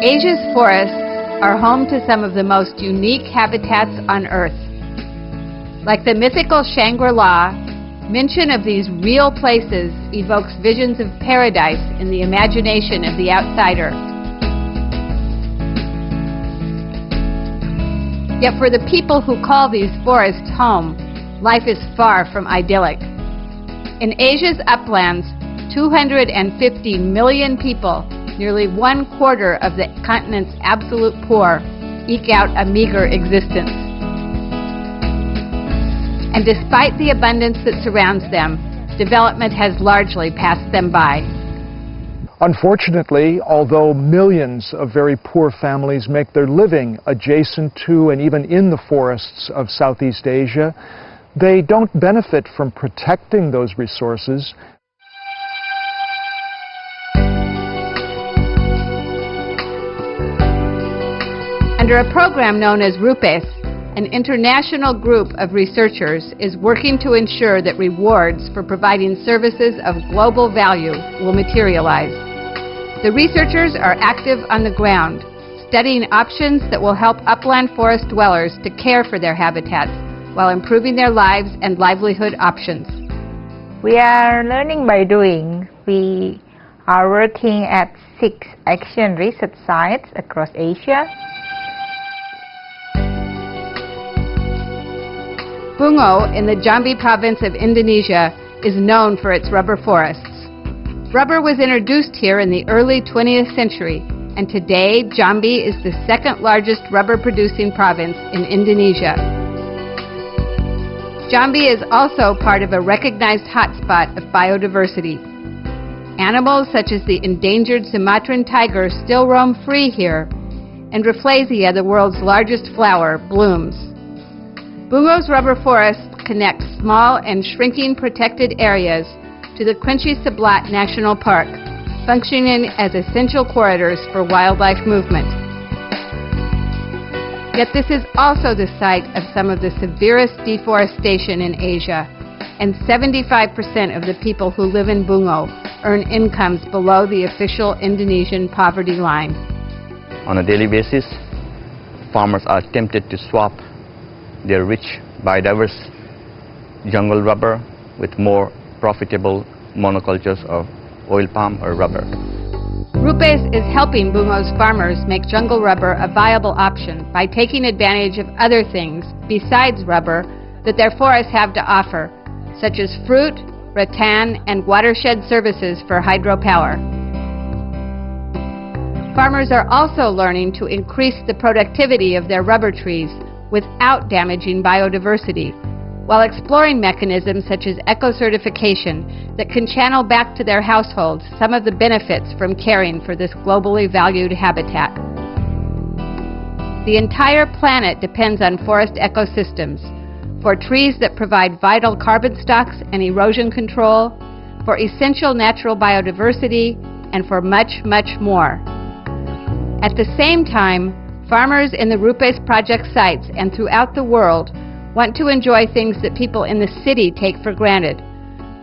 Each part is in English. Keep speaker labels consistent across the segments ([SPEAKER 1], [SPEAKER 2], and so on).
[SPEAKER 1] Asia's forests are home to some of the most unique habitats on Earth. Like the mythical Shangri-La, mention of these real places evokes visions of paradise in the imagination of the outsider. Yet for the people who call these forests home, life is far from idyllic. In Asia's uplands, 250 million people, nearly 1/4 of the continent's absolute poor, eke out a meager existence. And despite the abundance that surrounds them, development has largely passed them by.
[SPEAKER 2] Unfortunately, although millions of very poor families make their living adjacent to and even in the forests of Southeast Asia, they don't benefit from protecting those resources.
[SPEAKER 1] Under a program known as RUPES, an international group of researchers is working to ensure that rewards for providing services of global value will materialize. The researchers are active on the ground, studying options that will help upland forest dwellers to care for their habitats while improving their lives and livelihood options.
[SPEAKER 3] We are learning by doing. We are working at 6 action research sites across Asia.
[SPEAKER 1] Bungo, in the Jambi province of Indonesia, is known for its rubber forests. Rubber was introduced here in the early 20th century, and today Jambi is the second largest rubber-producing province in Indonesia. Jambi is also part of a recognized hotspot of biodiversity. Animals such as the endangered Sumatran tiger still roam free here, and Rafflesia, the world's largest flower, blooms. Bungo's rubber forest connects small and shrinking protected areas to the Kerinci Seblat National Park, functioning as essential corridors for wildlife movement. Yet this is also the site of some of the severest deforestation in Asia, and 75% of the people who live in Bungo earn incomes below the official Indonesian poverty line.
[SPEAKER 4] On a daily basis, farmers are tempted to swap their rich, biodiverse jungle rubber with more profitable monocultures of oil palm or rubber.
[SPEAKER 1] RUPES is helping Bungo's farmers make jungle rubber a viable option by taking advantage of other things besides rubber that their forests have to offer, such as fruit, rattan, and watershed services for hydropower. Farmers are also learning to increase the productivity of their rubber trees without damaging biodiversity, while exploring mechanisms such as eco-certification that can channel back to their households some of the benefits from caring for this globally valued habitat. The entire planet depends on forest ecosystems, for trees that provide vital carbon stocks and erosion control, for essential natural biodiversity, and for much, much more. At the same time, farmers in the RUPES project sites and throughout the world want to enjoy things that people in the city take for granted: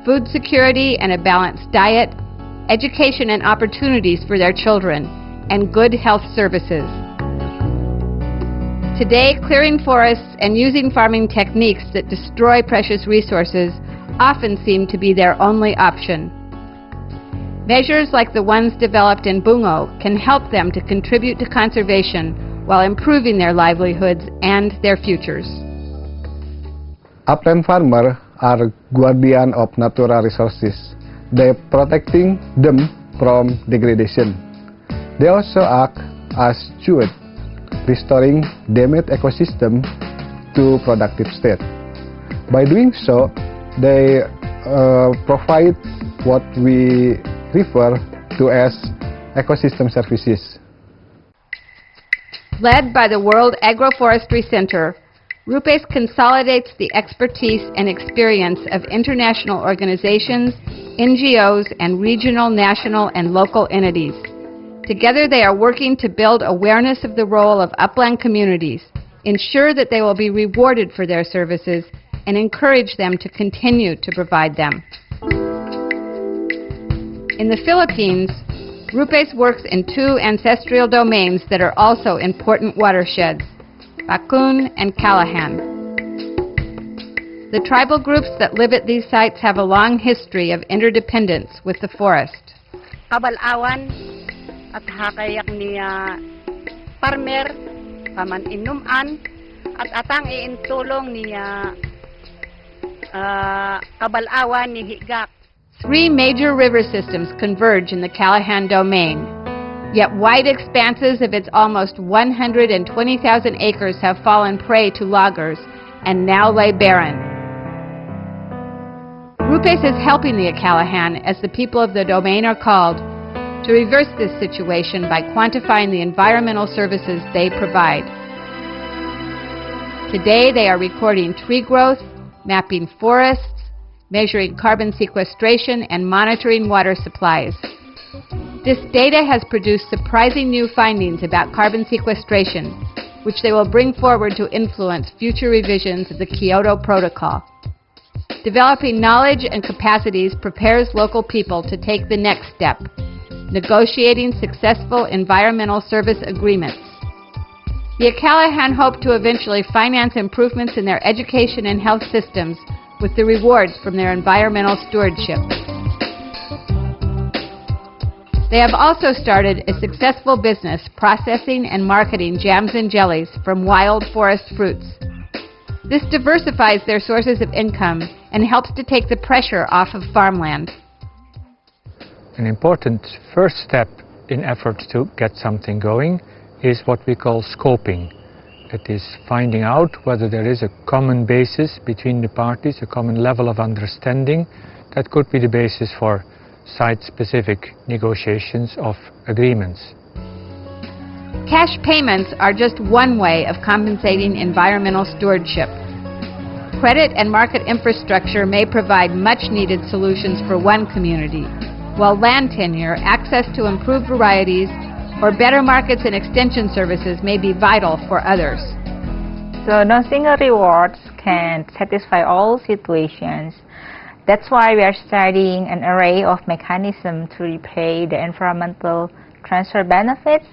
[SPEAKER 1] food security and a balanced diet, education and opportunities for their children, and good health services. Today, clearing forests and using farming techniques that destroy precious resources often seem to be their only option. Measures like the ones developed in Bungo can help them to contribute to conservation while improving their livelihoods and their futures.
[SPEAKER 5] Upland farmers are guardian of natural resources. They protecting them from degradation. They also act as stewards, restoring damaged ecosystem to productive state. By doing so, they provide what we refer to as ecosystem services.
[SPEAKER 1] Led by the World Agroforestry Center, RUPES consolidates the expertise and experience of international organizations, NGOs, and regional, national, and local entities. Together they are working to build awareness of the role of upland communities, ensure that they will be rewarded for their services, and encourage them to continue to provide them. In the Philippines, Rupes works in two ancestral domains that are also important watersheds, Bakun and Calahan. The tribal groups that live at these sites have a long history of interdependence with the forest.
[SPEAKER 6] Kabalawan at hakayak niya farmer paman inuman at atang iintulong niya kabalawan ni higak.
[SPEAKER 1] Three major river systems converge in the Calahan domain, yet wide expanses of its almost 120,000 acres have fallen prey to loggers and now lay barren. Rupes is helping the Calahan, as the people of the domain are called, to reverse this situation by quantifying the environmental services they provide. Today they are recording tree growth, mapping forests, measuring carbon sequestration, and monitoring water supplies. This data has produced surprising new findings about carbon sequestration, which they will bring forward to influence future revisions of the Kyoto Protocol. Developing knowledge and capacities prepares local people to take the next step, negotiating successful environmental service agreements. The Calahan hope to eventually finance improvements in their education and health systems with the rewards from their environmental stewardship. They have also started a successful business processing and marketing jams and jellies from wild forest fruits. This diversifies their sources of income and helps to take the pressure off of farmland.
[SPEAKER 7] An important first step in efforts to get something going is what we call scoping. It is finding out whether there is a common basis between the parties, a common level of understanding that could be the basis for site-specific negotiations of agreements.
[SPEAKER 1] Cash payments are just one way of compensating environmental stewardship. Credit and market infrastructure may provide much-needed solutions for one community, while land tenure, access to improved varieties, or better markets and extension services may be vital for others.
[SPEAKER 3] So no single rewards can satisfy all situations. That's why we are studying an array of mechanisms to repay the environmental transfer benefits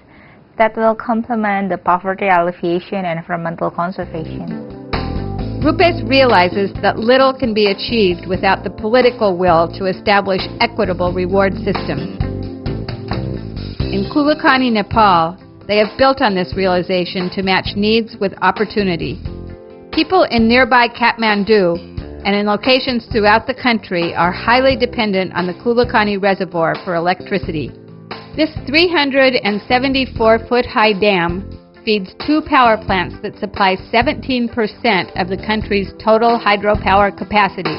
[SPEAKER 3] that will complement the poverty alleviation and environmental conservation.
[SPEAKER 1] Rupes realizes that little can be achieved without the political will to establish equitable reward systems. In Kulakani, Nepal, they have built on this realization to match needs with opportunity. People in nearby Kathmandu and in locations throughout the country are highly dependent on the Kulakani Reservoir for electricity. This 374-foot-high dam feeds two power plants that supply 17% of the country's total hydropower capacity.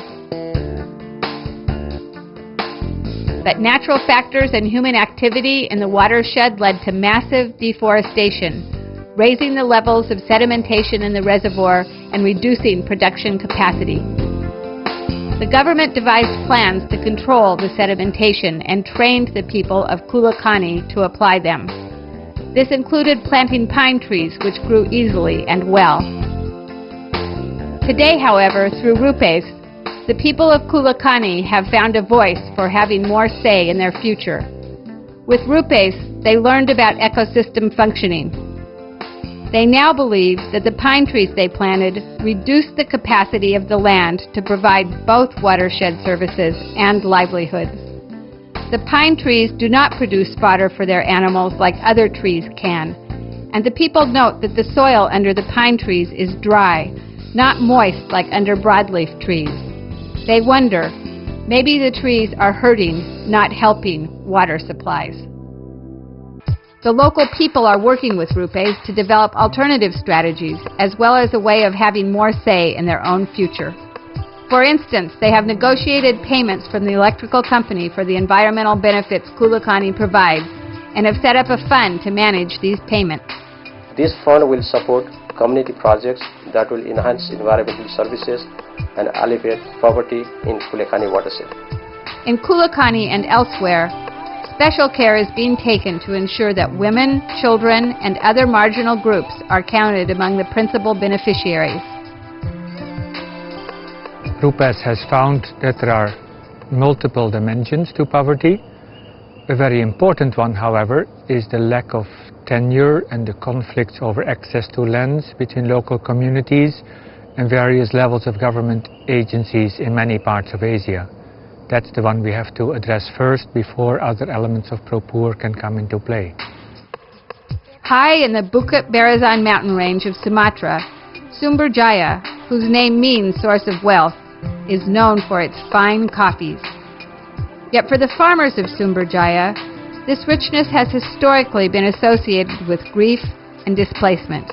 [SPEAKER 1] But natural factors and human activity in the watershed led to massive deforestation, raising the levels of sedimentation in the reservoir and reducing production capacity. The government devised plans to control the sedimentation and trained the people of Kulakani to apply them. This included planting pine trees, which grew easily and well. Today, however, through Rupes, the people of Kulakani have found a voice for having more say in their future. With Rupes, they learned about ecosystem functioning. They now believe that the pine trees they planted reduced the capacity of the land to provide both watershed services and livelihoods. The pine trees do not produce fodder for their animals like other trees can, and the people note that the soil under the pine trees is dry, not moist like under broadleaf trees. They wonder, maybe the trees are hurting, not helping water supplies. The local people are working with Rupes to develop alternative strategies, as well as a way of having more say in their own future. For instance, they have negotiated payments from the electrical company for the environmental benefits Kulakani provides, and have set up a fund to manage these payments.
[SPEAKER 8] This fund will support community projects that will enhance environmental services and alleviate poverty in Kulakani watershed.
[SPEAKER 1] In Kulakani and elsewhere, special care is being taken to ensure that women, children, and other marginal groups are counted among the principal beneficiaries.
[SPEAKER 7] Rupes has found that there are multiple dimensions to poverty. A very important one, however, is the lack of tenure and the conflicts over access to lands between local communities and various levels of government agencies in many parts of Asia. That's the one we have to address first before other elements of Pro-Poor can come into play.
[SPEAKER 1] High in the Bukit Barisan mountain range of Sumatra, Sumber Jaya, whose name means source of wealth, is known for its fine coffees. Yet for the farmers of Sumber Jaya, this richness has historically been associated with grief and displacement.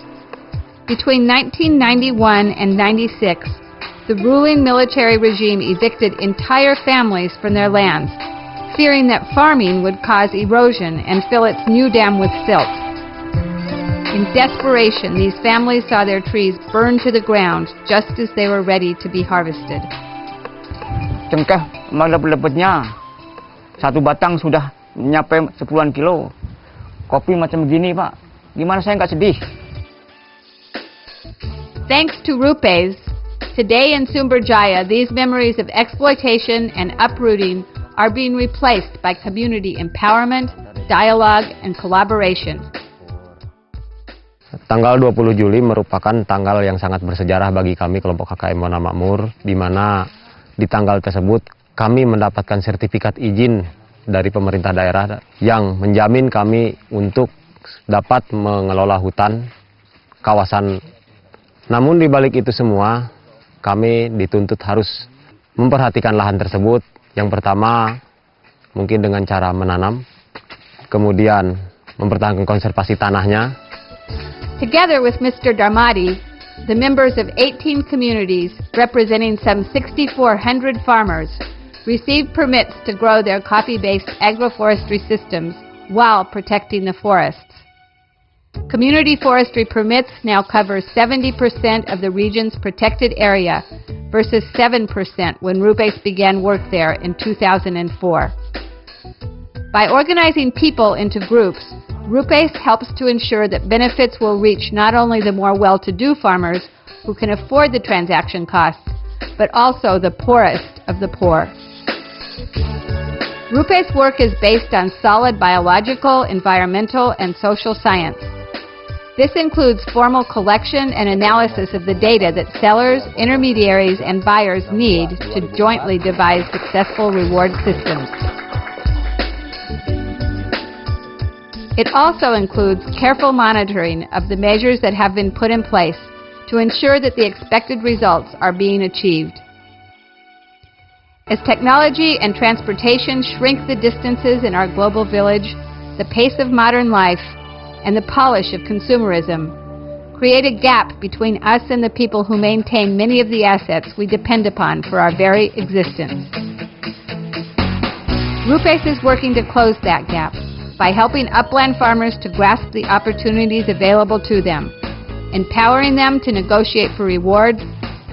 [SPEAKER 1] Between 1991 and 96, the ruling military regime evicted entire families from their lands, fearing that farming would cause erosion and fill its new dam with silt. In desperation, these families saw their trees burned to the ground just as they were ready to be harvested.
[SPEAKER 9] Cengkeh melepet-lepetnya, satu batang sudah nyampe 10-an kilo. Kopi macam begini, Pak. Gimana saya nggak sedih?
[SPEAKER 1] Thanks to Rupees, today in Sumber Jaya, these memories of exploitation and uprooting are being replaced by community empowerment, dialogue, and collaboration.
[SPEAKER 10] Tanggal 20 Juli merupakan tanggal yang sangat bersejarah bagi kami kelompok KKM Mona Makmur, di mana di tanggal tersebut kami mendapatkan sertifikat izin dari pemerintah daerah yang menjamin kami untuk dapat mengelola hutan kawasan. Namun di balik itu semua, kami dituntut harus memperhatikan lahan tersebut. Yang pertama, mungkin dengan cara menanam, kemudian mempertahankan konservasi tanahnya.
[SPEAKER 1] Together with Mr. Darmadi, the members of 18 communities representing some 6,400 farmers received permits to grow their coffee-based agroforestry systems while protecting the forests. Community forestry permits now cover 70% of the region's protected area versus 7% when Rupees began work there in 2004. By organizing people into groups, Rupees helps to ensure that benefits will reach not only the more well-to-do farmers who can afford the transaction costs, but also the poorest of the poor. Rupees' work is based on solid biological, environmental, and social science. This includes formal collection and analysis of the data that sellers, intermediaries, and buyers need to jointly devise successful reward systems. It also includes careful monitoring of the measures that have been put in place to ensure that the expected results are being achieved. As technology and transportation shrink the distances in our global village, the pace of modern life and the polish of consumerism create a gap between us and the people who maintain many of the assets we depend upon for our very existence. Rupees is working to close that gap by helping upland farmers to grasp the opportunities available to them, empowering them to negotiate for rewards,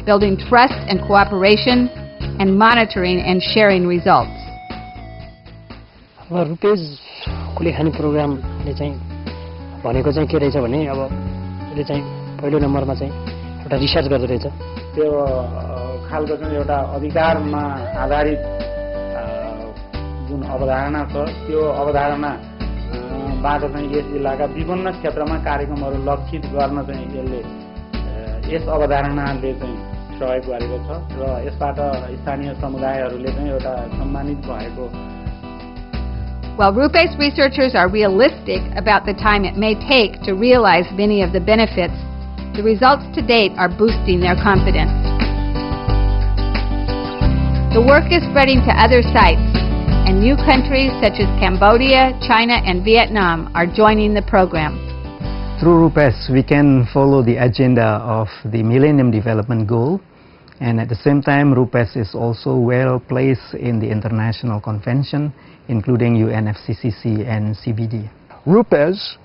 [SPEAKER 1] building trust and cooperation, and monitoring and sharing results.
[SPEAKER 11] Rupees Kulekhani प्रोग्रामले चाहिँ भनेको चाहिँ के रहेछ भने अब यसले चाहिँ पहिलो नम्बरमा चाहिँ एउटा रिसर्च गर्दै रहेछ
[SPEAKER 12] त्यो खालको चाहिँ एउटा अधिकारमा आधारित जुन अवधारणा छ त्यो अवधारणा बाट चाहिँ यस जिल्लाका विभिन्न क्षेत्रमा कार्यक्रमहरू लक्षित गर्न चाहिँ यसले यस अवधारणाले चाहिँ सहयोग गरेको छ र यसबाट स्थानीय समुदायहरूले चाहिँ एउटा सम्मानित भएको.
[SPEAKER 1] While Rupees researchers are realistic about the time it may take to realize many of the benefits, the results to date are boosting their confidence. The work is spreading to other sites, and new countries such as Cambodia, China, and Vietnam are joining the program.
[SPEAKER 13] Through Rupees, we can follow the agenda of the Millennium Development Goal, and at the same time, Rupees is also well placed in the international convention, including UNFCCC and CBD.
[SPEAKER 2] Rupees,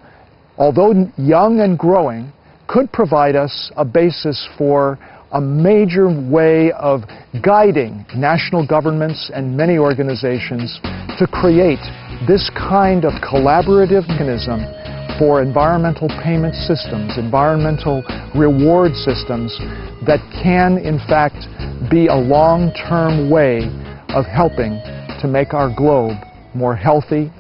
[SPEAKER 2] although young and growing, could provide us a basis for a major way of guiding national governments and many organizations to create this kind of collaborative mechanism for environmental payment systems, environmental reward systems that can, in fact, be a long-term way of helping to make our globe more healthy